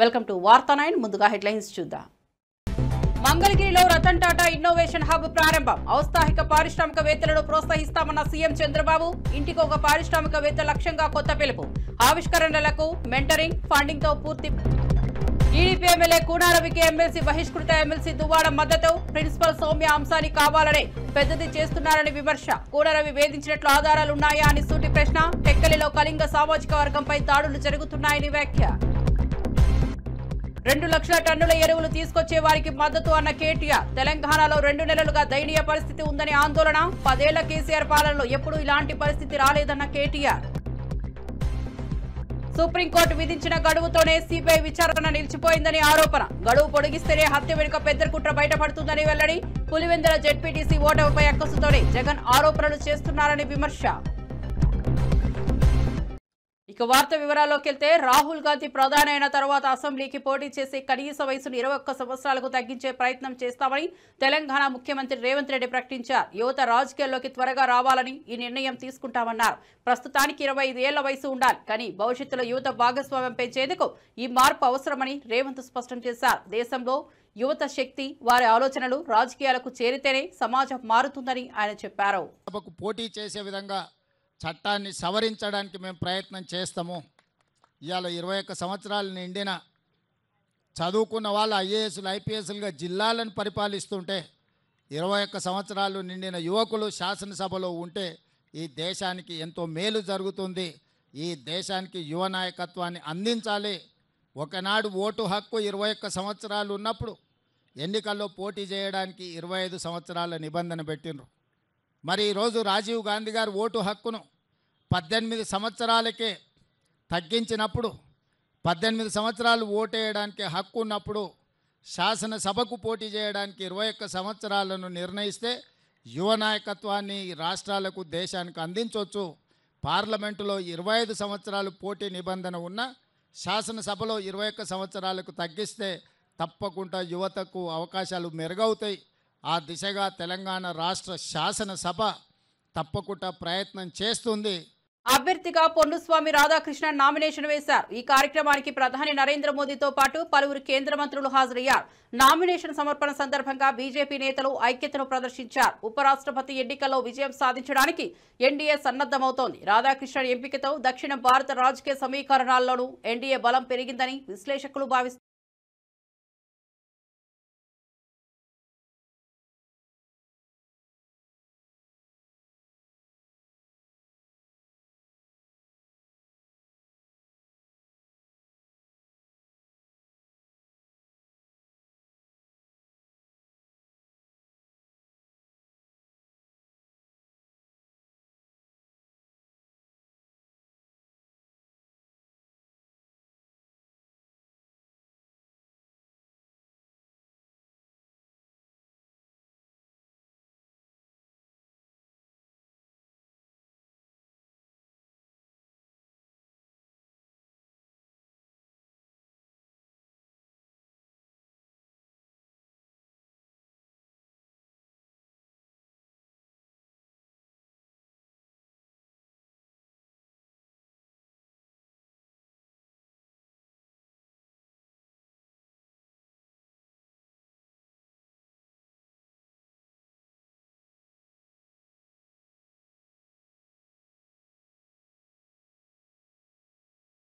Welcome to వార్తా 9 ముందుగా headlines చూద్దాం. మంగళగిరిలో రతన్ టాటా ఇన్నోవేషన్ హబ్ ప్రారంభం. ఔత్సాహిక పారిశ్రామికవేత్తలను ప్రోత్సహిస్తామన్న సీఎం చంద్రబాబు. ఇంటికి ఒక పారిశ్రామికవేత్త లక్ష్యంగా కొత్త పిలుపు. ఆవిష్కరణలకు మెంటరింగ్ ఫండింగ్ తో పూర్తి. టీడీపీ ఎమ్మెల్యే కూనారవికి ఎమ్మెల్సీ బహిష్కృత ఎమ్మెల్సీ దువ్వాడ మద్దతు. ప్రిన్సిపల్ సౌమ్య అంశాన్ని కావాలనే పెద్దది చేస్తున్నారని విమర్శ. కూనారవి వేధించినట్లు ఆధారాలున్నాయా అని సూటి ప్రశ్న. టెక్కలిలో కళింగ సామాజిక వర్గంపై దాడులు జరుగుతున్నాయని వ్యాఖ్య. 2 లక్షల టన్నుల ఎరువులు తీసుకొచ్చే వారికి మద్దతు అన్న కేటీఆర్. తెలంగాణలో 2 నెలలుగా దయనీయ పరిస్థితి ఉందని ఆందోళన. 10 ఏళ్ల కేసీఆర్ పాలనలో ఎప్పుడూ ఇలాంటి పరిస్థితి రాలేదన్న కేటీఆర్. సుప్రీంకోర్టు విధించిన గడువుతోనే సిబిఐ విచారణ నిలిచిపోయిందని ఆరోపణ. గడువు పొడిగిస్తేనే హత్య వెనుక పెద్ద కుట్ర బయటపడుతుందని వెల్లడి. పులివెందుల జెడ్పీటీసీ ఓటమిపై అక్కసుతోనే జగన్ ఆరోపణలు చేస్తున్నారని విమర్శ. ఇక వార్త వివరాల్లోకి వెళ్తే, రాహుల్ గాంధీ ప్రధాని అయిన తర్వాత అసెంబ్లీకి పోటీ చేసే కనీస వయసును 21 సంవత్సరాలకు తగ్గించే ప్రయత్నం చేస్తామని తెలంగాణ ముఖ్యమంత్రి రేవంత్ రెడ్డి ప్రకటించారు. యువత రాజకీయాల్లోకి త్వరగా రావాలని ఈ నిర్ణయం తీసుకుంటామన్నారు. ప్రస్తుతానికి 25 ఏళ్ల వయసు ఉండాలి, కానీ భవిష్యత్తులో యువత భాగస్వామ్యం పెంచేందుకు ఈ మార్పు అవసరమని రేవంత్ స్పష్టం చేశారు. దేశంలో యువత శక్తి, వారి ఆలోచనలు రాజకీయాలకు చేరితేనే సమాజం మారుతుందని ఆయన చెప్పారు. పోటీ చేసే విధంగా చట్టాన్ని సవరించడానికి మేము ప్రయత్నం చేస్తాము. ఇవాళ 21 సంవత్సరాలు నిండిన చదువుకున్న వాళ్ళు ఐఏఎస్లు ఐపీఎస్లుగా జిల్లాలను పరిపాలిస్తుంటే 21 సంవత్సరాలు నిండిన యువకులు శాసనసభలో ఉంటే ఈ దేశానికి ఎంతో మేలు జరుగుతుంది. ఈ దేశానికి యువ నాయకత్వాన్ని అందించాలి. ఒకనాడు ఓటు హక్కు 21 సంవత్సరాలు ఉన్నప్పుడు ఎన్నికల్లో పోటీ చేయడానికి 25 సంవత్సరాల నిబంధన పెట్టిండ్రు. మరి ఈరోజు రాజీవ్ గాంధీ గారు ఓటు హక్కును 18 సంవత్సరాలకే తగ్గించినప్పుడు, 18 సంవత్సరాలు ఓటేయడానికి హక్కు ఉన్నప్పుడు శాసనసభకు పోటీ చేయడానికి 21 సంవత్సరాలను నిర్ణయిస్తే యువ నాయకత్వాన్ని రాష్ట్రాలకు దేశానికి అందించవచ్చు. పార్లమెంటులో 25 సంవత్సరాలు పోటీ నిబంధన ఉన్న శాసనసభలో 21 సంవత్సరాలకు తగ్గిస్తే తప్పకుండా యువతకు అవకాశాలు మెరుగవుతాయి. ఆ దిశగా తెలంగాణ రాష్ట్ర శాసనసభ తప్పకుండా ప్రయత్నం చేస్తుంది. అభ్యర్థిగా పొన్నుస్వామి రాధాకృష్ణ నామినేషన్ వేశారు. ఈ కార్యక్రమానికి ప్రధాని నరేంద్ర మోదీతో పాటు పలువురు కేంద్ర మంత్రులు హాజరయ్యారు. నామినేషన్ సమర్పణ సందర్భంగా బీజేపీ నేతలు ఐక్యతను ప్రదర్శించారు. ఉపరాష్ట్రపతి ఎన్నికల్లో విజయం సాధించడానికి ఎన్డీఏ సన్నద్దమవుతోంది. రాధాకృష్ణ ఎంపికతో దక్షిణ భారత రాజకీయ సమీకరణాల్లోనూ ఎన్డీఏ బలం పెరిగిందని విశ్లేషకులు భావిస్తున్నారు.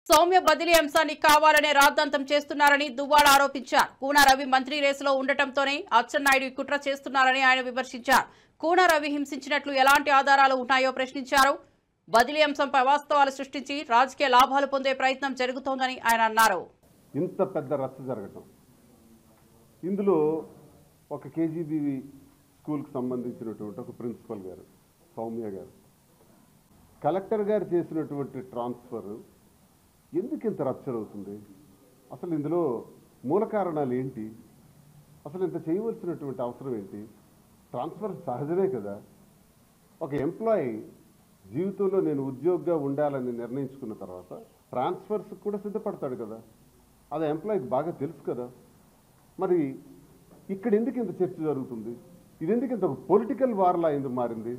సౌమ్య బదిలీ అంశాన్ని కావాలనే రాద్ధాంతం చేస్తున్నారని దువ్వాడ ఆరోపించారు. కూనారవి మంత్రి రేసులో ఉండటంతోనే అచ్చెన్నాయుడు కుట్ర చేస్తున్నారని ఆయన విమర్శించారు. కూనారవి హింసించినట్లు ఎలాంటి ఆధారాలు ఉన్నాయో ప్రశ్నించారు. బదిలీ అంశంపై వాస్తవాలు సృష్టించి రాజకీయ లాభాలు పొందే ప్రయత్నం జరుగుతోందని ఆయన అన్నారు. ఇంత పెద్ద రచ్చ జరగటం, ఇందులో ఒక కేజీబీవీ స్కూల్కి సంబంధించినటువంటి ఒక ప్రిన్సిపల్ గారు సౌమ్య గారు, కలెక్టర్ గారు చేసినటువంటి ట్రాన్స్ఫర్ ఎందుకు ఇంత రప్చర్ అవుతుంది? అసలు ఇందులో మూల కారణాలు ఏంటి? అసలు ఇంత చేయవలసినటువంటి అవసరం ఏంటి? ట్రాన్స్ఫర్ సహజమే కదా. ఒక ఎంప్లాయీ జీవితంలో నేను ఉద్యోగిగా ఉండాలని నిర్ణయించుకున్న తర్వాత ట్రాన్స్ఫర్స్ కూడా సిద్ధపడతాడు కదా. అది ఎంప్లాయీకి బాగా తెలుసు కదా. మరి ఇక్కడ ఎందుకు ఇంత చర్చ జరుగుతుంది? ఇది ఎందుకు ఇంత పొలిటికల్ వార్లా ఎందుకు మారింది?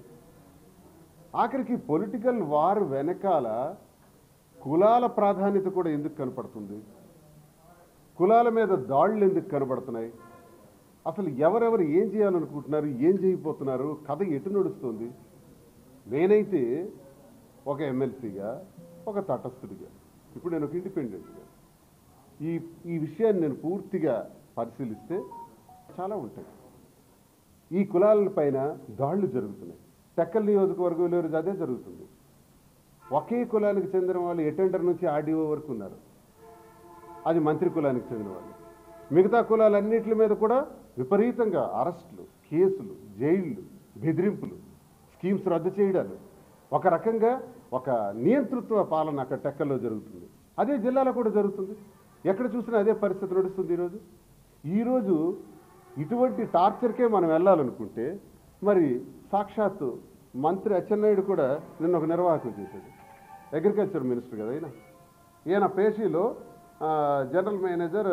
ఆఖరికి పొలిటికల్ వార్ వెనకాల కులాల ప్రాధాన్యత కూడా ఎందుకు కనపడుతుంది? కులాల మీద దాడులు ఎందుకు కనబడుతున్నాయి? అసలు ఎవరెవరు ఏం చేయాలనుకుంటున్నారు, ఏం చేయబోతున్నారు, కథ ఎటు నడుస్తుంది? నేనైతే ఒక ఎమ్మెల్సీగా, ఒక తటస్థుడిగా, ఇప్పుడు నేను ఒక ఇండిపెండెంట్గా ఈ విషయాన్ని నేను పూర్తిగా పరిశీలిస్తే చాలా ఉంటాయి. ఈ కులాల పైన దాడులు జరుగుతున్నాయి. టెక్కల్ నియోజకవర్గంలో అదే జరుగుతుంది. ఒకే కులానికి చెందిన వాళ్ళు అటెండర్ నుంచి ఆర్డీఓ వరకు ఉన్నారు. అది మంత్రి కులానికి చెందిన వాళ్ళు. మిగతా కులాలన్నింటి మీద కూడా విపరీతంగా అరెస్టులు, కేసులు, జైళ్లు, బెదిరింపులు, స్కీమ్స్ రద్దు చేయడాలు, ఒక రకంగా ఒక నియంతృత్వ పాలన అక్కడ టెక్కల్లో జరుగుతుంది. అదే జిల్లాలో కూడా జరుగుతుంది. ఎక్కడ చూసినా అదే పరిస్థితి నడుస్తుంది. ఈరోజు ఇటువంటి టార్చర్కే మనం వెళ్ళాలనుకుంటే మరి సాక్షాత్తు మంత్రి అచ్చెన్నాయుడు కూడా నిన్న ఒక నిర్వాహకం చేశాడు. అగ్రికల్చర్ మినిస్టర్ కదా ఈయన పేషీలో జనరల్ మేనేజర్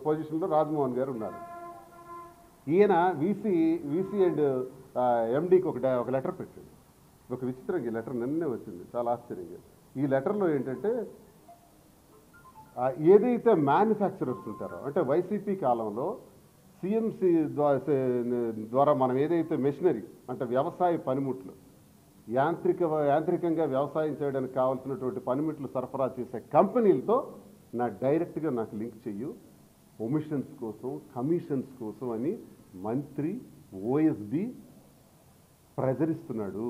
పొజిషన్లో రాజ్మోహన్ గారు ఉన్నారు. ఈయన వీసీ అండ్ ఎండీకి ఒక లెటర్ పెట్టాడు. ఒక విచిత్రంగా ఈ లెటర్ నిన్నే వచ్చింది, చాలా ఆశ్చర్యంగా. ఈ లెటర్లో ఏంటంటే ఏదైతే మ్యానుఫ్యాక్చరర్స్ ఉంటారో, అంటే వైసీపీ కాలంలో సిఎంసి ద్వారా మనం ఏదైతే మెషినరీ అంటే వ్యవసాయ పనిముట్లు, యాంత్రికంగా వ్యవసాయం చేయడానికి కావాల్సినటువంటి పనిముట్లు సరఫరా చేసే కంపెనీలతో డైరెక్ట్గా నాకు లింక్ చెయ్యు, ఒమిషన్స్ కోసం, కమిషన్స్ కోసం అని మంత్రి ఓఎస్డి ప్రజరిస్తున్నాడు.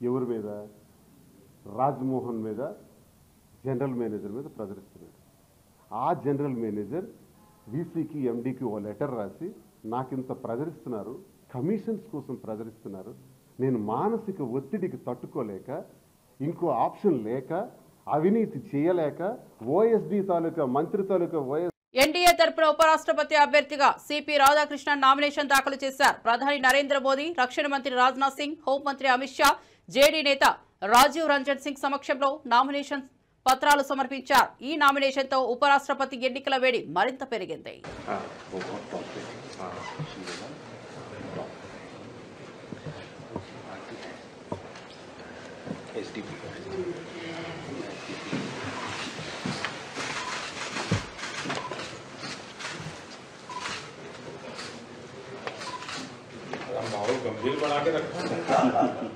ఎవరి మీద? రాజ్మోహన్ మీద, జనరల్ మేనేజర్ మీద ప్రజరిస్తున్నాడు. ఆ జనరల్ మేనేజర్ వీసీకి, ఎండీకి ఓ లెటర్ రాసి నాకింత ప్రజరిస్తున్నారు, కమిషన్స్ కోసం ప్రజరిస్తున్నారు, నేను మానసిక ఒత్తిడికి తట్టుకోలేక, ఇంకో ఆప్షన్ లేక, అవినీతి చేయలేక ఓఎస్డి తాలూకా మంత్రి తాలూకా ఎన్డీఏ తరపున ఉపరాష్ట్రపతి అభ్యర్థిగా సిపి రాధాకృష్ణన్ నామినేషన్ దాఖలు చేశారు. ప్రధాని నరేంద్ర మోదీ, రక్షణ మంత్రి రాజ్నాథ్ సింగ్, హోంమంత్రి అమిత్ షా, జేడీ నేత రాజీవ్ రంజన్ సింగ్ సమక్షంలో నామినేషన్ పత్రాలు సమర్పించారు. ఈ నామినేషన్తో ఉపరాష్ట్రపతి ఎన్నికల వేడి మరింత పెరిగింది. माहौल गंभीर बना के रखा है।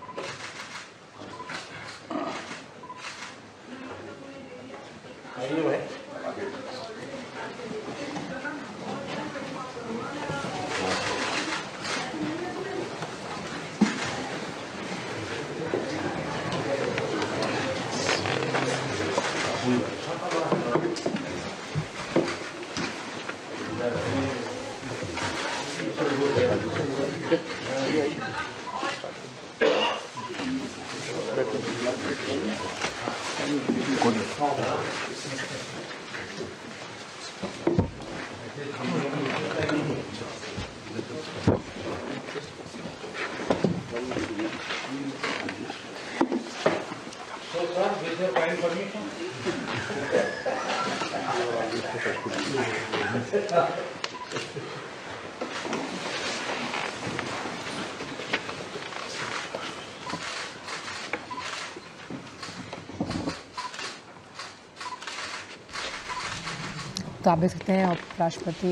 तो आप देख सकते हैं उपराष्ट्रपति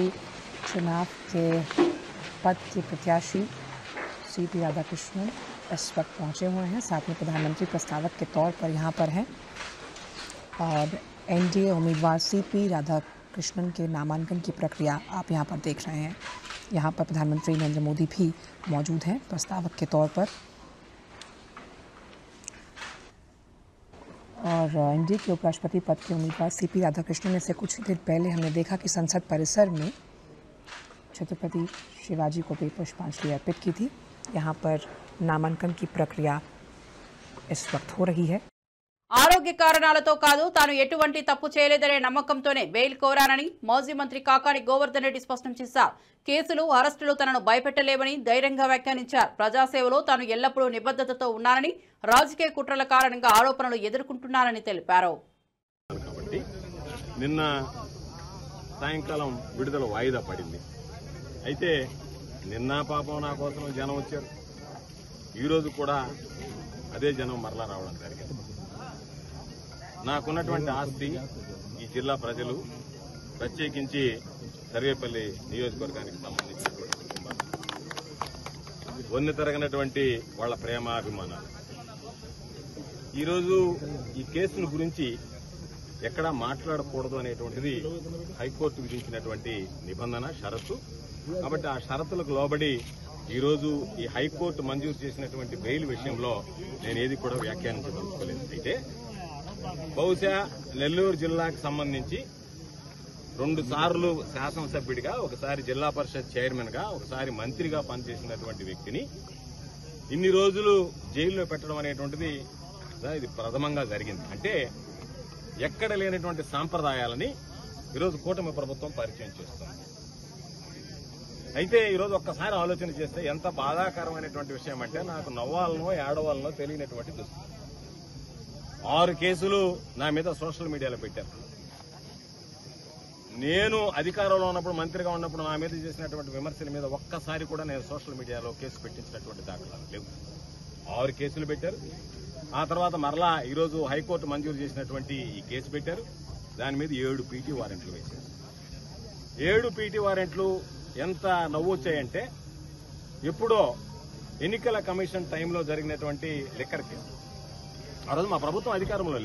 चुनाव के पद के प्रत्याशी सीपी राधाकृष्णन इस वक्त पहुंचे हुए हैं। साथ में प्रधानमंत्री प्रस्तावक के तौर पर यहां पर हैं और एनडीए उम्मीदवार सीपी राधाकृष्णन के नामांकन की प्रक्रिया आप यहां पर देख रहे हैं। यहां पर प्रधानमंत्री नरेंद्र मोदी भी मौजूद हैं प्रस्तावक के तौर पर। और एनडीए के उपराष्ट्रपति पद के उम्मीदवार सीपी राधाकृष्णन ने से कुछ देर पहले हमने देखा कि संसद परिसर में छत्रपति शिवाजी को भी पुष्पांजलि अर्पित की थी। यहाँ पर नामांकन की प्रक्रिया इस वक्त हो रही है। ఆరోగ్య కారణాలతో కాదు తాను ఎటువంటి తప్పు చేయలేదనే నమ్మకంతోనే బెయిల్ కోరానని మాజీ మంత్రి కాకాని గోవర్ధన్ రెడ్డి స్పష్టం చేశారు. కేసులు, అరెస్టులు తనను భయపెట్టలేవని ధైర్యంగా వ్యాఖ్యానించారు. ప్రజాసేవలో తాను ఎల్లప్పుడూ నిబద్ధతతో ఉన్నానని, రాజకీయ కుట్రల కారణంగా ఆరోపణలు ఎదుర్కొంటున్నానని తెలిపారు. నిన్న సాయంకాలం విడుదల వాయిదా పడింది. అయితే నిన్న పాపం నా కోసం జనం వచ్చారు. ఈరోజు కూడా అదే జనం మరలా రావడం జరిగింది. నాకున్నటువంటి ఆస్తి ఈ జిల్లా ప్రజలు ప్రత్యేకించి సర్వేపల్లి నియోజకవర్గానికి సంబంధించినటువంటి కుటుంబాలు, వన్నె తరగనటువంటి వాళ్ళ ప్రేమాభిమానాలు. ఈరోజు ఈ కేసుల గురించి ఎక్కడా మాట్లాడకూడదు అనేటువంటిది హైకోర్టు విధించినటువంటి నిబంధన, షరతు. కాబట్టి ఆ షరతులకు లోబడి ఈరోజు ఈ హైకోర్టు మంజూరు చేసినటువంటి బెయిల్ విషయంలో నేను ఏది కూడా వ్యాఖ్యానించదలుచుకోలేదు. అయితే బహుశా నెల్లూరు జిల్లాకు సంబంధించి 2 సార్లు శాసనసభ్యుడిగా, ఒకసారి జిల్లా పరిషత్ చైర్మన్ గా, ఒకసారి మంత్రిగా పనిచేసినటువంటి వ్యక్తిని ఇన్ని రోజులు జైల్లో పెట్టడం అనేటువంటిది ఇది ప్రథమంగా జరిగింది. అంటే ఎక్కడ లేనటువంటి సాంప్రదాయాలని ఈరోజు కూటమి ప్రభుత్వం పరిచయం చేస్తుంది. అయితే ఈరోజు ఒక్కసారి ఆలోచన చేస్తే ఎంత బాధాకరమైనటువంటి విషయం అంటే, నాకు నవ్వాలనో ఏడవాలనో తెలియనటువంటి దుస్థితి. 6 కేసులు నా మీద సోషల్ మీడియాలో పెట్టారు. నేను అధికారంలో ఉన్నప్పుడు, మంత్రిగా ఉన్నప్పుడు నా మీద చేసినటువంటి విమర్శల మీద ఒక్కసారి కూడా నేను సోషల్ మీడియాలో కేసు పెట్టించినటువంటి దాఖలాలు లేవు. 6 కేసులు పెట్టారు. ఆ తర్వాత మరలా ఈరోజు హైకోర్టు మంజూరు చేసినటువంటి ఈ కేసు పెట్టారు. దాని మీద 7 పీటీ వారెంట్లు వేశారు. 7 పీటీ వారెంట్లు ఎంత నవ్వొచ్చాయంటే, ఎప్పుడో ఎన్నికల కమిషన్ టైంలో జరిగినటువంటి లిక్కర్ కేసు. ఆ రోజు మా ప్రభుత్వం అధికారంలో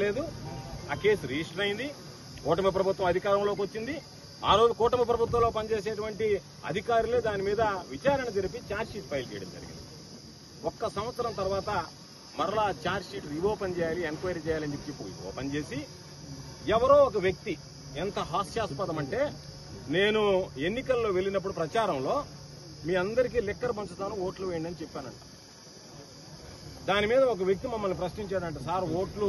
లేదు. ఆ కేసు రిజిస్టర్ అయింది. కూటమి ప్రభుత్వం అధికారంలోకి వచ్చింది. ఆ రోజు కూటమి ప్రభుత్వంలో పనిచేసేటువంటి అధికారులే దాని మీద విచారణ జరిపి ఛార్జ్షీట్ ఫైల్ చేయడం జరిగింది. 1 సంవత్సరం తర్వాత మరలా ఛార్జ్షీట్ రీఓపెన్ చేయాలి, ఎంక్వైరీ చేయాలని చెప్పి ఓపెన్ చేసి, ఎవరో ఒక వ్యక్తి, ఎంత హాస్యాస్పదం అంటే, నేను ఎన్నికల్లో వెళ్ళినప్పుడు ప్రచారంలో మీ అందరికీ లిక్కర్ పంచుతాను, ఓట్లు వేయండి అని చెప్పానంట. దాని మీద ఒక వ్యక్తి మమ్మల్ని ప్రశ్నించాడంట, సార్ ఓట్లు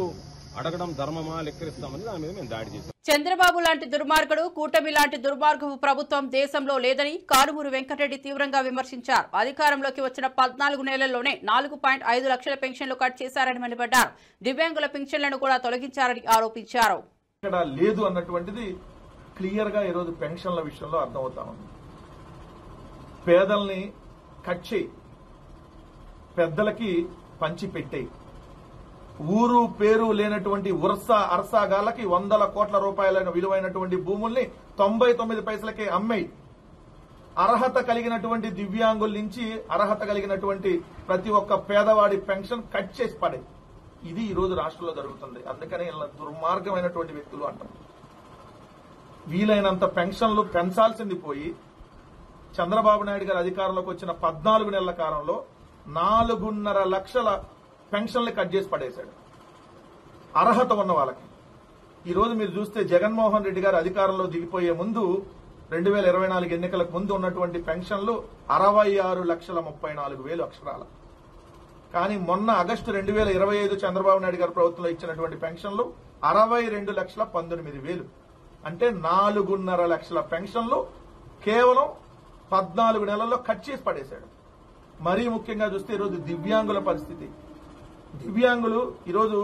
అడగడం ధర్మమా, లెక్కరిస్తామని. దాని మీద మేము దాడి చేశాం. చంద్రబాబు లాంటి దుర్మార్గుడు, కూటమి లాంటి దుర్మార్గపు ప్రభుత్వం దేశంలో లేదని కారుమూరు వెంకటరెడ్డి తీవ్రంగా విమర్శించారు. అధికారంలోకి వచ్చిన 14 నెలల్లోనే 4.5 లక్షల పెన్షన్లు కట్ చేశారని మండిపడ్డారు. దివ్యాంగుల పెన్షన్లను కూడా తొలగించారని ఆరోపించారు. ఇక్కడ లేదు అన్నటువంటిది క్లియర్ గా ఈరోజు పెన్షన్ల విషయంలో అర్థమవుతా ఉంది. పేదల్ని కట్ చేయి, పెద్దలకి పంచి పెట్టేయి. ఊరు పేరు లేనటువంటి అరసాగాలకి 100 కోట్ల రూపాయల విలువైనటువంటి భూముల్ని 99 పైసలకే అమ్మేయి. అర్హత కలిగినటువంటి దివ్యాంగుల నుంచి అర్హత కలిగినటువంటి ప్రతి ఒక్క పేదవాడి పెన్షన్ కట్ చేసి పడే. ఇది ఈ రోజు రాష్ట్రంలో జరుగుతుంది. అందుకని ఇలా దుర్మార్గమైనటువంటి వ్యక్తులు అంటారు. వీలైనంత పెన్షన్లు పెంచాల్సింది పోయి, చంద్రబాబు నాయుడు గారు అధికారంలోకి వచ్చిన 14 నెలల కాలంలో 4.5 లక్షల పెన్షన్లు కట్ చేసి పడేశాడు అర్హత ఉన్న వాళ్ళకి. ఈ రోజు మీరు చూస్తే జగన్మోహన్ రెడ్డి గారు అధికారంలో దిగిపోయే ముందు 2024 ఎన్నికలకు ముందు ఉన్నటువంటి పెన్షన్లు 66,34,000 అక్షరాల. కానీ మొన్న ఆగస్టు 2025 చంద్రబాబు నాయుడు గారు ప్రభుత్వంలో ఇచ్చినటువంటి పెన్షన్లు 62,19,000. అంటే 4.5 లక్షల పెన్షన్లు కేవలం 14 నెలల్లో కట్ చేసి పడేశాడు. మరీ ముఖ్యంగా చూస్తే ఈరోజు దివ్యాంగుల పరిస్థితి. దివ్యాంగులు ఈరోజు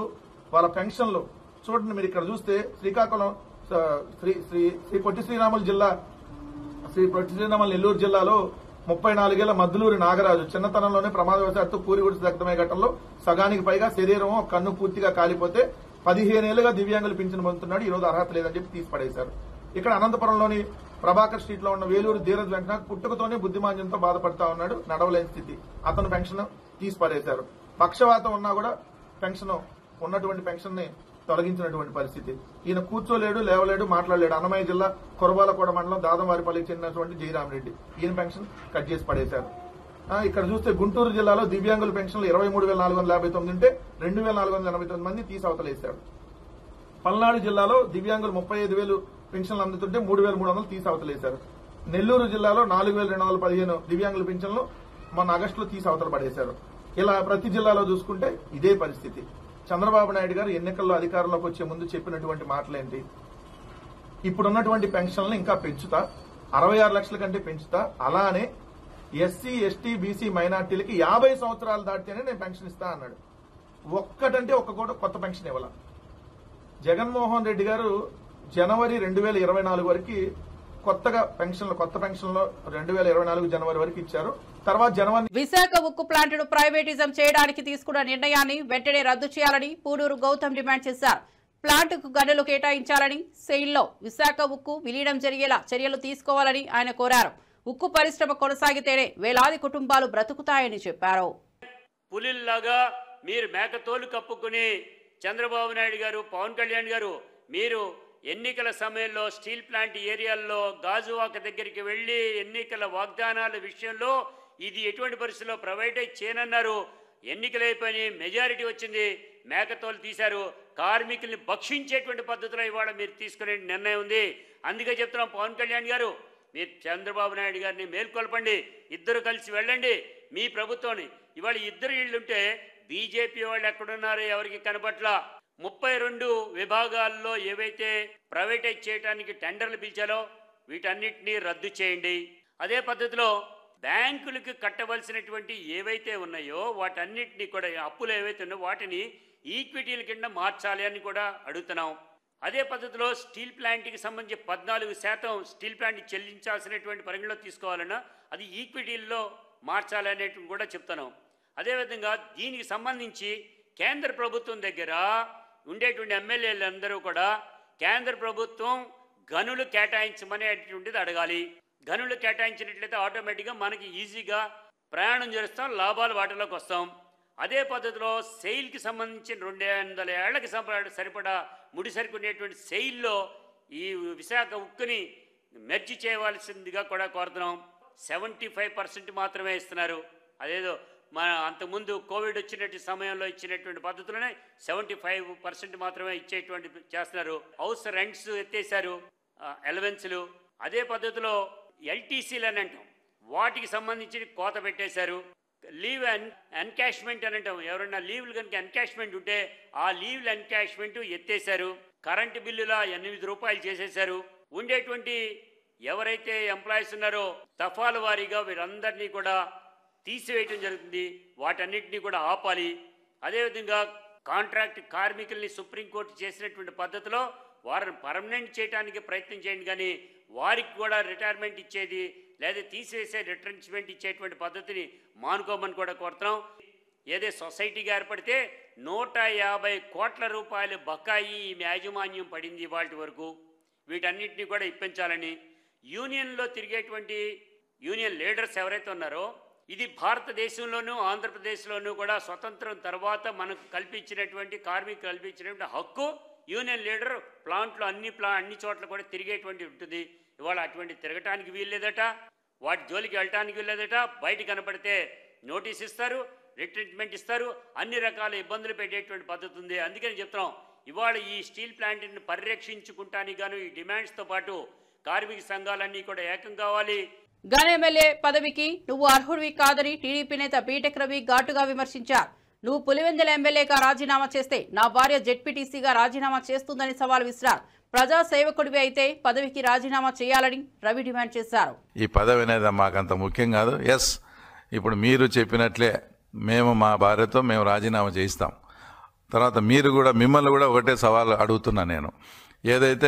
వాళ్ళ పెన్షన్లు చూడండి. మీరు ఇక్కడ చూస్తే శ్రీకాకుళం శ్రీ పొట్టి శ్రీరాములు నెల్లూరు జిల్లాలో 34 ఏళ్ల మద్దులూరి నాగరాజు చిన్నతనంలోనే ప్రమాదవశాత్తు పూరిగుడిసి దగ్ధమయ్యే ఘటనలో సగానికి పైగా శరీరం, కన్ను పూర్తిగా కాలిపోతే 15 ఏళ్లుగా దివ్యాంగులు పింఛను పొందుతున్నాడు. ఈ రోజు అర్హత లేదని చెప్పి తీసి పడేశారు. ఇక్కడ అనంతపురంలోని ప్రభాకర్ స్ట్రీట్ లో ఉన్న వేలూరు ధీరజ్ వెంకటనాథ్ పుట్టుకతోనే బుద్ధిమాంద్యంతో బాధపడతా ఉన్నాడు, నడవలేని స్థితి. అతను పెన్షన్ తీసి పడేశారు. పక్షవాతం ఉన్నా కూడా పెన్షన్ ఉన్నటువంటి పెన్షన్ ని తొలగించినటువంటి పరిస్థితి. ఈయన కూర్చోలేడు, లేవలేడు, మాట్లాడలేడు. అన్నమయ్య జిల్లా కొరబాలకోడ మండలం దాదంవారిపల్లికి చెందినటువంటి జయరామరెడ్డి, ఈయన పెన్షన్ కట్ చేసి పడేశారు. ఇక్కడ చూస్తే గుంటూరు జిల్లాలో దివ్యాంగుల పెన్షన్లు 23,459 ఉంటే 2,489 మంది తీసి అవతలేశాడు. పల్నాడు జిల్లాలో దివ్యాంగులు 35,000 పెన్షన్లు అందుతుంటే 3,300 తీసి అవతలేశారు. నెల్లూరు జిల్లాలో 4,215 దివ్యాంగుల పెన్షన్లు మొన్న ఆగస్టులో తీసి అవతల పడేశారు. ఇలా ప్రతి జిల్లాలో చూసుకుంటే ఇదే పరిస్థితి. చంద్రబాబు నాయుడు గారు ఎన్నికల్లో అధికారంలోకి వచ్చే ముందు చెప్పినటువంటి మాటలేంటి? ఇప్పుడున్నటువంటి పెన్షన్లు ఇంకా పెంచుతా, 66 లక్షల కంటే పెంచుతా, అలానే ఎస్సీ, ఎస్టీ, బీసీ మైనార్టీలకి 50 సంవత్సరాలు దాటితేనే నేను పెన్షన్ ఇస్తా అన్నాడు. ఒక్కటంటే ఒక్క కూడా కొత్త పెన్షన్ ఇవ్వాల. జగన్మోహన్ రెడ్డి గారు జనవరి 2024 వరకు కొత్త పెన్షన్లు 2024 జనవరి వరకు ఇచ్చారు. తర్వాత జనవరి విశాఖ ఉక్కు ప్లాంట్ ను ప్రైవేటిజం చేయడానికి తీసుకున్న నిర్ణయాన్ని వెంటనే రద్దు చేయాలని పూడూరు గౌతమ్ డిమాండ్ చేశారు. ప్లాంటుకు గనులు కేటాయించాలని, సెయిల్లో విశాఖ ఉక్కు విలీనం జరిగేలా చర్యలు తీసుకోవాలని ఆయన కోరారు. ఉక్కు పరిశ్రమ కొనసాగితేనే వేలాది కుటుంబాలు బ్రతుకుతాయని చెప్పారు. పులిల్లాగా మీరు మేకతోలు కప్పుకుని చంద్రబాబు నాయుడు గారు, పవన్ కళ్యాణ్ గారు మీరు ఎన్నికల సమయంలో స్టీల్ ప్లాంట్ ఏరియాల్లో గాజువాక దగ్గరికి వెళ్ళి ఎన్నికల వాగ్దానాల విషయంలో ఇది ఎటువంటి పరిస్థితుల్లో ప్రైవేటైజ్ చేయనన్నారు. ఎన్నికలు అయిపోయి మెజారిటీ వచ్చింది, మేకతోలు తీశారు. కార్మికుల్ని భక్షించేటువంటి పద్ధతిలో ఇవాళ మీరు తీసుకునే నిర్ణయం ఉంది. అందుకే చెప్తున్నాం, పవన్ కళ్యాణ్ గారు మీరు చంద్రబాబు నాయుడు గారిని మేల్కొల్పండి, ఇద్దరు కలిసి వెళ్ళండి మీ ప్రభుత్వాన్ని. ఇవాళ ఇద్దరు ఇళ్ళుంటే బీజేపీ వాళ్ళు ఎక్కడున్నారో ఎవరికి కనపట్లా. 32 విభాగాల్లో ఏవైతే ప్రైవేటైజ్ చేయడానికి టెండర్లు పిలిచారో వీటన్నిటినీ రద్దు చేయండి. అదే పద్ధతిలో బ్యాంకులకు కట్టవలసినటువంటి ఏవైతే ఉన్నాయో వాటన్నిటినీ కూడా, అప్పులు ఏవైతే ఉన్నాయో వాటిని ఈక్విటీల కింద మార్చాలి అని కూడా అడుగుతున్నాం. అదే పద్ధతిలో స్టీల్ ప్లాంట్కి సంబంధించి 14% స్టీల్ ప్లాంట్ చెల్లించాల్సినటువంటి పరిగణలో తీసుకోవాలన్నా అది ఈక్విటీల్లో మార్చాలనేటువంటి కూడా చెప్తున్నాం. అదేవిధంగా దీనికి సంబంధించి కేంద్ర ప్రభుత్వం దగ్గర ఉండేటువంటి ఎమ్మెల్యేలందరూ కూడా కేంద్ర ప్రభుత్వం గనులు కేటాయించమనేటువంటిది అడగాలి. గనులు కేటాయించినట్లయితే ఆటోమేటిక్గా మనకి ఈజీగా ప్రయాణం చేస్తాం, లాభాలు వాటిలోకి వస్తాం. అదే పద్ధతిలో సెయిల్కి సంబంధించిన 200 ఏళ్లకి సరిపడా ముడిసరికి ఉండేటువంటి సెయిల్లో ఈ విశాఖ ఉక్కుని మెర్జి చేయవలసిందిగా కూడా కోరుతున్నాం. 75% మాత్రమే ఇస్తున్నారు. అదేదో మన అంతకుముందు కోవిడ్ వచ్చినటువంటి సమయంలో ఇచ్చినటువంటి పద్ధతులనే 75% మాత్రమే ఇచ్చేటువంటి చేస్తున్నారు. హౌస్ రెంట్స్ ఎత్తేసారు, అలవెన్స్లు. అదే పద్ధతిలో ఎల్టీసీలు అని అంటాం, వాటికి సంబంధించి కోత పెట్టేశారు. లీవ్ ఎన్కాష్మెంట్ అని అంటాం, ఎవరైనా లీవ్లు కనుక ఎన్కాష్మెంట్ ఉంటే ఆ లీవ్లు ఎన్కాష్మెంట్ ఎత్తేసారు. కరెంటు బిల్లుల 8 రూపాయలు చేసేశారు. ఉండేటువంటి ఎవరైతే ఎంప్లాయీస్ ఉన్నారో దఫాల వారీగా వీరందరినీ కూడా తీసివేయటం జరుగుతుంది. వాటన్నిటినీ కూడా ఆపాలి. అదేవిధంగా కాంట్రాక్ట్ కార్మికుల్ని సుప్రీంకోర్టు చేసినటువంటి పద్ధతిలో వారిని పర్మనెంట్ చేయడానికి ప్రయత్నం చేయండి, కానీ వారికి కూడా రిటైర్మెంట్ ఇచ్చేది లేదా తీసివేసే రిట్రెంచ్మెంట్ ఇచ్చేటువంటి పద్ధతిని మానుకోమని కూడా కోరుతున్నాం. ఏదే సొసైటీగా ఏర్పడితే 150 కోట్ల రూపాయలు బకాయి యాజమాన్యం పడింది ఇవాటి వరకు. వీటన్నిటిని కూడా ఇప్పించాలని, యూనియన్లో తిరిగేటువంటి యూనియన్ లీడర్స్ ఎవరైతే ఉన్నారో ఇది భారతదేశంలోనూ ఆంధ్రప్రదేశ్లోనూ కూడా స్వతంత్రం తర్వాత మనకు కల్పించినటువంటి కార్మికులు కల్పించినటువంటి హక్కు. యూనియన్ లీడర్ ప్లాంట్లో అన్ని చోట్ల కూడా తిరిగేటువంటి ఉంటుంది. ఇవాళ అటువంటి తిరగటానికి వీల్లేదట, వాటి జోలికి వెళ్ళటానికి వీల్లేదట. బయట కనపడితే నోటీస్ ఇస్తారు, రిట్రీట్మెంట్ ఇస్తారు, అన్ని రకాల ఇబ్బందులు పెట్టేటువంటి పద్ధతి ఉంది. అందుకని చెప్తున్నాం, ఇవాళ ఈ స్టీల్ ప్లాంట్ని పరిరక్షించుకుంటానికి గాను ఈ డిమాండ్స్తో పాటు కార్మిక సంఘాలన్నీ కూడా ఏకం కావాలి. గన్ ఎమ్మెల్యే పదవికి నువ్వు అర్హుడివి కాదని టీడీపీ నేత బీటెక్ రవి ఘాటుగా విమర్శించారు. నువ్వు పులివెందుల ఎమ్మెల్యేగా రాజీనామా చేస్తే నా భార్య జెడ్పీటీసీగా రాజీనామా చేస్తుందని సవాల్ విసిరారు. ప్రజా సేవకుడివి అయితే పదవికి రాజీనామా చేయాలని రవి డిమాండ్ చేశారు. ఈ పదవి అనేది మాకంత ముఖ్యం కాదు. ఎస్, ఇప్పుడు మీరు చెప్పినట్లే మేము మా భార్యతో మేము రాజీనామా చేయిస్తాం. తర్వాత మిమ్మల్ని కూడా ఒకటే సవాల్ అడుగుతున్నా నేను. ఏదైతే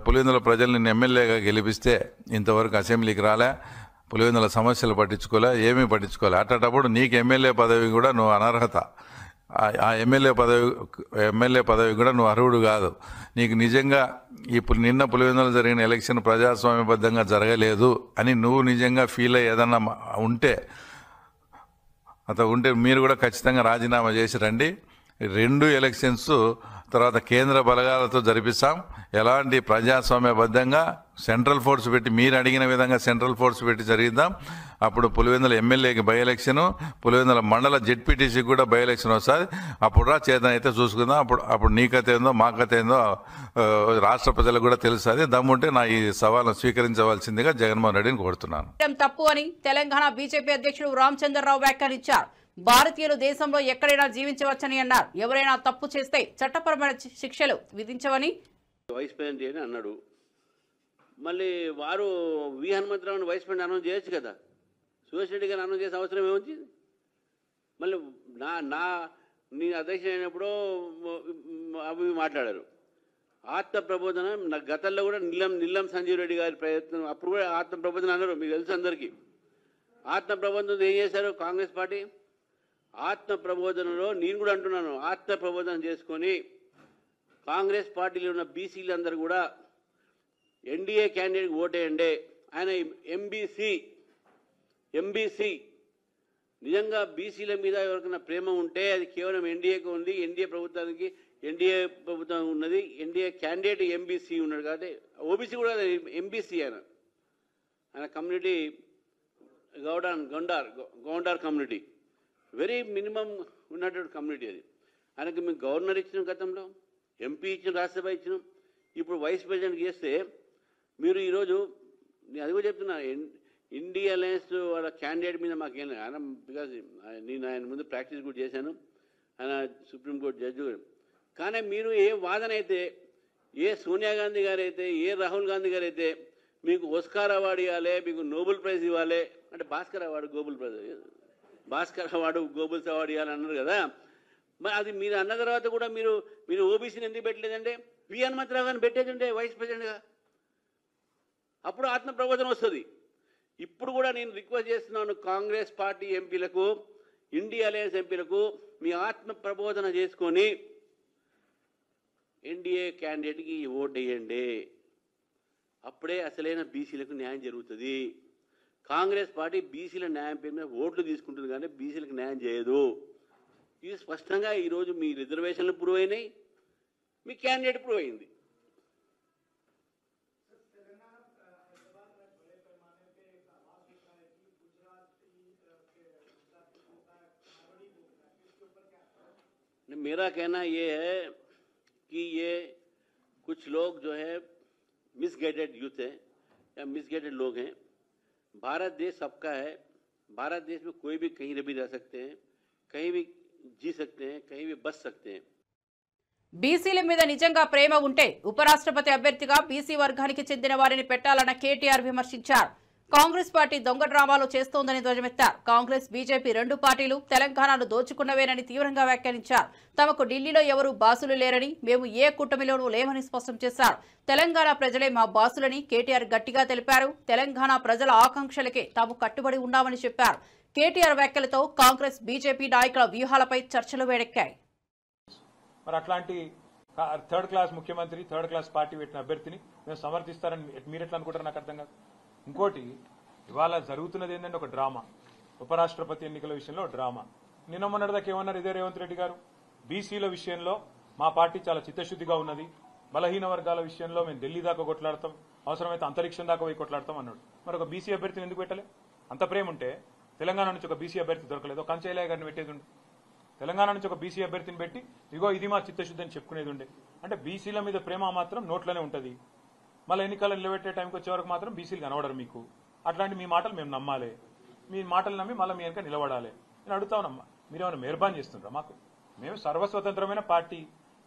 పులివెందుల ప్రజలు నిన్ను ఎమ్మెల్యేగా గెలిపిస్తే ఇంతవరకు అసెంబ్లీకి రాలే, పులివెందుల సమస్యలు పట్టించుకోలే, ఏమీ పట్టించుకోలే. అట్టప్పుడు నీకు ఎమ్మెల్యే పదవి కూడా నువ్వు అనర్హత. ఆ ఎమ్మెల్యే పదవి కూడా నువ్వు అర్హుడు కాదు. నీకు నిజంగా ఇప్పుడు నిన్న పులివెందుల జరిగిన ఎలక్షన్ ప్రజాస్వామ్యబద్ధంగా జరగలేదు అని నువ్వు నిజంగా ఫీల్ అయ్యి ఏదన్నా ఉంటే మీరు కూడా ఖచ్చితంగా రాజీనామా చేసి రండి. 2 ఎలక్షన్స్ తర్వాత కేంద్ర బలగాలతో జరిపిస్తాం. ఎలాంటి ప్రజాస్వామ్యబద్ధంగా సెంట్రల్ ఫోర్స్ పెట్టి మీరు అడిగిన విధంగా సెంట్రల్ ఫోర్స్ పెట్టి జరిగిద్దాం. అప్పుడు పులివెందుల ఎమ్మెల్యేకి బై ఎలక్షను, పులివెందుల మండల జెడ్పీటీసీకి కూడా బై ఎలక్షన్ వస్తుంది. అప్పుడు చేతన అయితే చూసుకుందాం. అప్పుడు నీ కథ ఏందో మా కథ ఏందో రాష్ట్ర ప్రజలకు కూడా తెలుస్తుంది. దమ్ముంటే నా ఈ సవాల్ను స్వీకరించవలసిందిగా జగన్మోహన్ రెడ్డిని కోరుతున్నాను. తప్పు అని తెలంగాణ బీజేపీ అధ్యక్షుడు రామచంద్రరావు వ్యాఖ్యానించారు. భారతీయులు దేశంలో ఎక్కడైనా జీవించవచ్చని అన్నారు. ఎవరైనా తప్పు చేస్తే చట్టపరమైన శిక్షలు విధించవని వైస్ ప్రెసిడెంట్ అని అన్నాడు. మళ్ళీ వారు వి హనుమంతరావుని వైస్ ప్రెసిడెంట్ అనౌన్స్ చేయొచ్చు కదా. సురేష్ రెడ్డి గారిని అనౌన్స్ చేసే అవసరం ఏమొచ్చింది? మళ్ళీ నేను అధ్యక్షుడు అయినప్పుడు అవి మాట్లాడారు. ఆత్మ ప్రబోధన గతంలో కూడా నిల్లం సంజీవ్ రెడ్డి గారి ప్రయత్నం, అప్పుడు కూడా ఆత్మ ప్రబోధన అన్నారు. మీకు తెలుసు అందరికీ. ఆత్మ ప్రబోధన ఏం చేశారు కాంగ్రెస్ పార్టీ? ఆత్మ ప్రబోధనలో నేను కూడా అంటున్నాను, ఆత్మ ప్రబోధన చేసుకొని కాంగ్రెస్ పార్టీలో ఉన్న బీసీలందరూ కూడా ఎన్డీఏ క్యాండిడేట్కి ఓటేయండి. ఆయన ఎంబీసీ నిజంగా బీసీల మీద ఎవరికైనా ప్రేమ ఉంటే అది కేవలం ఎన్డీఏకి ఉంది. ఎన్డీఏ ప్రభుత్వం ఉన్నది. ఎన్డీఏ క్యాండిడేట్ ఎంబీసీ ఉన్నాడు కాబట్టి ఓబీసీ కూడా ఎంబీసీ ఆయన community Gounder community very minimum ఉన్నటువంటి కమ్యూనిటీ అది. ఆయనకి మేము గవర్నర్ ఇచ్చినాం, గతంలో ఎంపీ ఇచ్చినాం, రాజ్యసభ ఇచ్చినాం, ఇప్పుడు వైస్ ప్రెసిడెంట్ చేస్తే మీరు ఈరోజు నేను అది కూడా చెప్తున్నా, ఇండియా అలయన్స్ వాళ్ళ క్యాండిడేట్ మీద మాకేం ఆయన బికాజ్ నేను ఆయన ముందు ప్రాక్టీస్ కూడా చేశాను, ఆయన సుప్రీంకోర్టు జడ్జి. కానీ మీరు ఏ వాదన అయితే, ఏ సోనియా గాంధీ గారు అయితే, ఏ రాహుల్ గాంధీ గారు అయితే మీకు ఆస్కార్ అవార్డు ఇవ్వాలి, మీకు నోబెల్ ప్రైజ్ ఇవ్వాలి అంటే భాస్కర్ అవార్డు గోబుల్స్ అవార్డు ఇవ్వాలి అన్నారు కదా. మరి అది మీరు అన్న తర్వాత కూడా మీరు ఓబీసీని ఎందుకు పెట్టలేదంటే వి హనుమంతరావు గారిని పెట్టేదంటే వైస్ ప్రెసిడెంట్గా, అప్పుడు ఆత్మ ప్రబోధన వస్తుంది. ఇప్పుడు కూడా నేను రిక్వెస్ట్ చేస్తున్నాను కాంగ్రెస్ పార్టీ ఎంపీలకు, ఇండియా అలయన్స్ ఎంపీలకు, మీ ఆత్మ ప్రబోధన చేసుకొని ఎన్డీఏ క్యాండిడేట్కి ఓటు వేయండి. అప్పుడే అసలైన బీసీలకు న్యాయం జరుగుతుంది. కాంగ్రెస్ పార్టీ బీసీల న్యాయం పేరు మీద ఓట్లు తీసుకుంటుంది కానీ బీసీలకు న్యాయం చేయదు. ఇది స్పష్టంగా ఈరోజు మీ రిజర్వేషన్లు ప్రూవ్ అయినాయి, మీ క్యాండిడేట్ ప్రూవ్ అయింది. मेरा कहना ये है कि ये कुछ लोग जो है मिसगाइडेड यूथ है या मिसगाइडेड लोग हैं. भारत देश सबका है. भारत देश में कोई भी कहीं भी रह सकते हैं, कहीं भी जी सकते हैं, कहीं भी बच सकते हैं. బీసీల మీద నిజంగా ప్రేమ ఉంటే ఉపరాష్ట్రపతి అభ్యర్థిగా బీసీ వర్గానికి చెందిన వారిని పెట్టాలన్న కేటీఆర్ విమర్శించారు. కాంగ్రెస్ పార్టీ దొంగ డ్రామాలు చేస్తోందని ధ్వజమెత్తారు. కాంగ్రెస్ బీజేపీ రెండు పార్టీలు తెలంగాణను దోచుకున్నవేనని తీవ్రంగా వ్యాఖ్యానించారు. తమకు ఢిల్లీలో ఎవరూ బాసులు లేరని, మేము ఏ కూటమిలోనూ లేమని స్పష్టం చేశారు. తెలంగాణ ప్రజలే మా బాసులని కేటీఆర్ గట్టిగా తెలిపారు. తెలంగాణ ప్రజల ఆకాంక్షలకే తాము కట్టుబడి ఉన్నామని చెప్పారు. కేటీఆర్ వ్యాఖ్యలతో కాంగ్రెస్ బీజేపీ నాయకుల వ్యూహాలపై చర్చలు వేడెక్కాయి. మరి అట్లాంటి థర్డ్ క్లాస్ ముఖ్యమంత్రి, థర్డ్ క్లాస్ పార్టీ పెట్టిన అభ్యర్థిని మేము సమర్థిస్తారని మీరు ఎట్లా అనుకుంటారు? నాకు అర్థం కాదు. ఇంకోటి, ఇవాళ జరుగుతున్నది ఏంటంటే ఒక డ్రామా. ఉపరాష్ట్రపతి ఎన్నికల విషయంలో డ్రామా. నిన్న మొన్నటిదాకా ఏమన్నారు ఇదే రేవంత్ రెడ్డి గారు, బీసీల విషయంలో మా పార్టీ చాలా చిత్తశుద్ధిగా ఉన్నది, బలహీన వర్గాల విషయంలో మేము ఢిల్లీ దాకా కొట్లాడతాం, అవసరమైతే అంతరిక్షం దాకా పోయి కొట్లాడతాం అన్నాడు. మరి ఒక బీసీ అభ్యర్థిని ఎందుకు పెట్టలే? అంత ప్రేమ ఉంటే తెలంగాణ నుంచి ఒక బీసీ అభ్యర్థి దొరకలేదు, ఒక కంచయ్య గారిని పెట్టేది ఉండే. తెలంగాణ నుంచి ఒక బీసీ అభ్యర్థిని పెట్టి ఇగో ఇది మా చిత్తశుద్ధి అని చెప్పుకునేది ఉండే. అంటే బీసీల మీద ప్రేమ మాత్రం నోట్లోనే ఉంటుంది. మళ్ళీ ఎన్నికలు నిలబెట్టే టైంకి వచ్చే వరకు మాత్రం బీసీలు కనబడరు మీకు. అట్లాంటి మీ మాటలు మేము నమ్మాలి, మీ మాటలు నమ్మి మళ్ళీ మీ వెనక నిలబడాలి. నేను అడుగుతానమ్మా, మీరేమైనా మెహర్బాన్ చేస్తుంటారా మాకు? మేము సర్వస్వతంత్రమైన పార్టీ.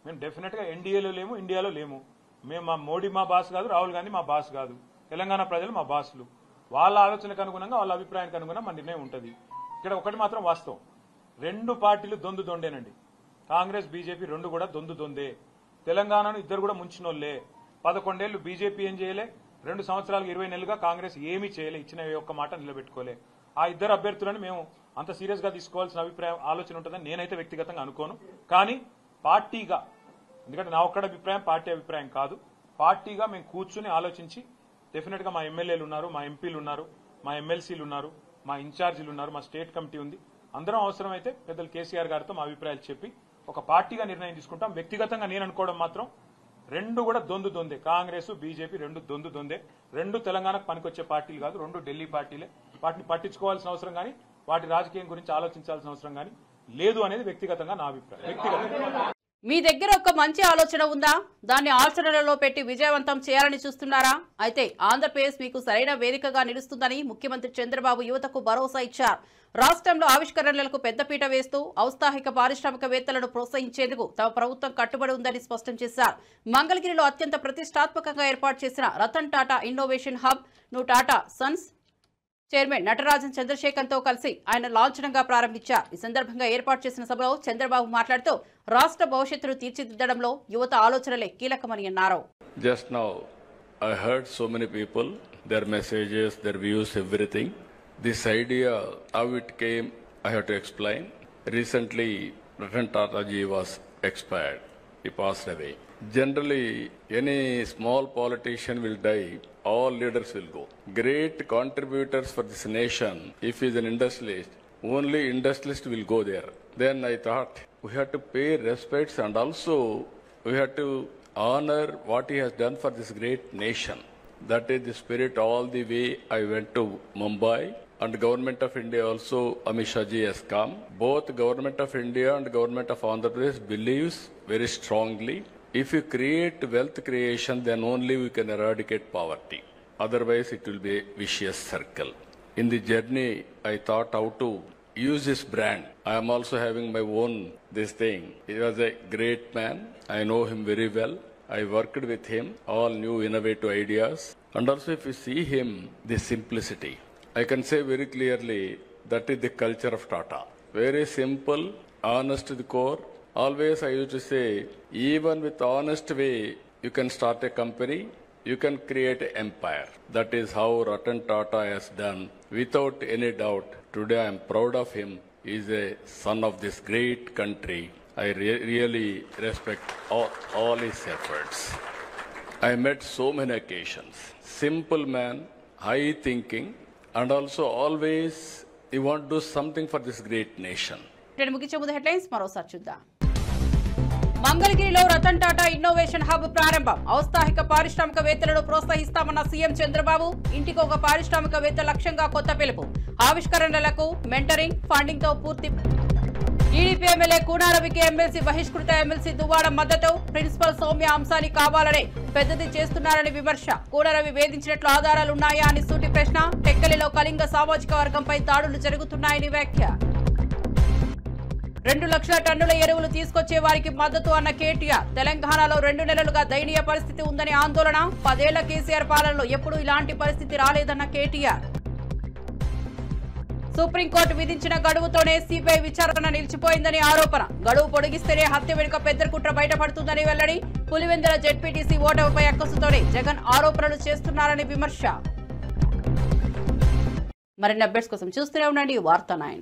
మేము డెఫినెట్గా ఎన్డీఏలో లేము, ఇండియాలో లేము. మేము మా మోడీ మా బాస్ కాదు, రాహుల్ గాంధీ మా బాస్ కాదు. తెలంగాణ ప్రజలు మా బాసులు. వాళ్ళ ఆలోచనకు అనుగుణంగా, వాళ్ళ అభిప్రాయానికి అనుగుణంగా మన నిర్ణయం ఉంటుంది. ఇక్కడ ఒకటి మాత్రం వాస్తవం, రెండు పార్టీలు దొందు దొండేనండి. కాంగ్రెస్ బీజేపీ రెండు కూడా దొందు దొందే. తెలంగాణను ఇద్దరు కూడా ముంచినోళ్లే. 11 ఏళ్లు బీజేపీ ఏం చేయలే, 2 సంవత్సరాలకు 20 నెలలుగా కాంగ్రెస్ ఏమీ చేయలే, ఇచ్చిన ఒక్క మాట నిలబెట్టుకోలే. ఆ ఇద్దరు అభ్యర్థులను మేము అంత సీరియస్ గా తీసుకోవాల్సిన ఆలోచన ఉంటుందని నేనైతే వ్యక్తిగతంగా అనుకోను. కానీ పార్టీగా, ఎందుకంటే నా ఒక్కడ అభిప్రాయం పార్టీ అభిప్రాయం కాదు, పార్టీగా మేము కూర్చుని ఆలోచించి డెఫినెట్ గా మా ఎమ్మెల్యేలు ఉన్నారు, మా ఎంపీలు ఉన్నారు, మా ఎమ్మెల్సీలు ఉన్నారు, మా ఇన్ఛార్జీలు ఉన్నారు, మా స్టేట్ కమిటీ ఉంది. అందరం అవసరమైతే పెద్దలు కేసీఆర్ గారితో మా అభిప్రాయాలు చెప్పి ఒక పార్టీగా నిర్ణయం తీసుకుంటాం. వ్యక్తిగతంగా నేను అనుకోవడం మాత్రం రెండు కూడా దొందు దొందే. కాంగ్రెస్ బీజేపీ రెండు దొందు దొందే. రెండు తెలంగాణకు పనికొచ్చే పార్టీలు కాదు, రెండు ఢిల్లీ పార్టీలే. వాటిని పట్టించుకోవాల్సిన అవసరం కానీ, వాటి రాజకీయం గురించి ఆలోచించాల్సిన అవసరం కానీ లేదు అనేది వ్యక్తిగతంగా నా అభిప్రాయం. వ్యక్తిగతంగా మీ దగ్గర ఒక మంచి ఆలోచన ఉందా? దాన్ని ఆచరణలో పెట్టి విజయవంతం చేయాలని చూస్తున్నారా? అయితే ఆంధ్రప్రదేశ్ మీకు సరైన వేదికగా నిలుస్తుందని ముఖ్యమంత్రి చంద్రబాబు యువతకు భరోసా ఇచ్చారు. రాష్ట్రంలో ఆవిష్కరణలకు పెద్దపీట వేస్తూ ఔత్సాహిక పారిశ్రామికవేత్తలను ప్రోత్సహించేందుకు తమ ప్రభుత్వం కట్టుబడి ఉందని స్పష్టం చేశారు. మంగళగిరిలో అత్యంత ప్రతిష్టాత్మకంగా ఏర్పాటు చేసిన రతన్ టాటా ఇన్నోవేషన్ హబ్ ను టాటా సన్స్ చైర్మన్ నటరాజన్ చంద్రశేఖర్తో కలిసి ఆయన లాంఛనంగా ప్రారంభించారు. ఈ సందర్భంగా ఏర్పాటు చేసిన సభలో చంద్రబాబు మాట్లాడుతూ రాష్ట్ర భవిష్యత్తును తీర్చిదిద్దడంలో యువత ఆలోచనలే కీలకమని అన్నారు. Just now I heard so many people, their messages, their views, everything. This idea, how it came, I have to explain. Recently, Ratan Tata ji was expired. He passed away. Generally, any small politician will die, all leaders will go. Great contributors for this nation, if he is an industrialist, only industrialist will go there. Then I thought we have to pay respects and also we have to honor what he has done for this great nation. That is the spirit all the way I went to Mumbai. And Government of India also, Amit Shah ji has come. Both Government of India and Government of Andhra Pradesh believes very strongly, if you create wealth creation, then only we can eradicate poverty. Otherwise, it will be a vicious circle. In the journey, I thought how to use this brand. I am also having my own this thing. He was a great man. I know him very well. I worked with him, all new innovative ideas. And also if you see him, the simplicity. I can say very clearly that is the culture of Tata. Very simple, honest to the core. Always I used to say, even with honest way, you can start a company, you can create an empire. That is how Ratan Tata has done. Without any doubt, today I am proud of him. He is a son of this great country. I really respect all his efforts. I met so many occasions. Simple man, high thinking, and also always he want to do something for this great nation. ముగించే ముందు headlines మరోసారి చూద్దాం. మంగళగిరిలో Ratan Tata innovation hub ప్రారంభం. ఔత్సాహిక పారిశ్రామికవేత్తలను ప్రోత్సహిస్తామన్న CM Chandrababu. ఇంటికి ఒక పారిశ్రామికవేత్త లక్ష్యంగా కొత్త పిలుపు. ఆవిష్కరణలకు మెంటరింగ్ ఫండింగ్ తో పూర్తి. టీడీపీ ఎమ్మెల్యే కూనారవికి ఎమ్మెల్సీ బహిష్కృత ఎమ్మెల్సీ దువ్వాడ మద్దతు. ప్రిన్సిపల్ సౌమ్య అంశాన్ని కావాలనే పెద్దది చేస్తున్నారని విమర్శ. కూనారవి వేధించినట్లు ఆధారాలున్నాయా అని సూటి ప్రశ్న. టెక్కలిలో కళింగ సామాజిక వర్గంపై దాడులు జరుగుతున్నాయని వ్యాఖ్య. 2 లక్షల టన్నుల ఎరువులు తీసుకొచ్చే వారికి మద్దతు అన్న కేటీఆర్. తెలంగాణలో 2 నెలలుగా దయనీయ పరిస్థితి ఉందని ఆందోళన. 10 ఏళ్ల కేసీఆర్ పాలనలో ఎప్పుడూ ఇలాంటి పరిస్థితి రాలేదన్న కేటీఆర్. సుప్రీంకోర్టు విధించిన గడువుతోనే సిబిఐ విచారణ నిలిచిపోయిందని ఆరోపణ. గడువు పొడిగిస్తేనే హత్య వెనుక పెద్ద కుట్ర బయటపడుతుందని వెల్లడి. పులివెందుల జెడ్పీటీసీ ఓటమిపై అక్కసుతోనే జగన్ ఆరోపణలు చేస్తున్నారని విమర్శ. మరిన్ని అప్డేట్స్ కోసం చూస్తూనే ఉండండి వార్తా 9.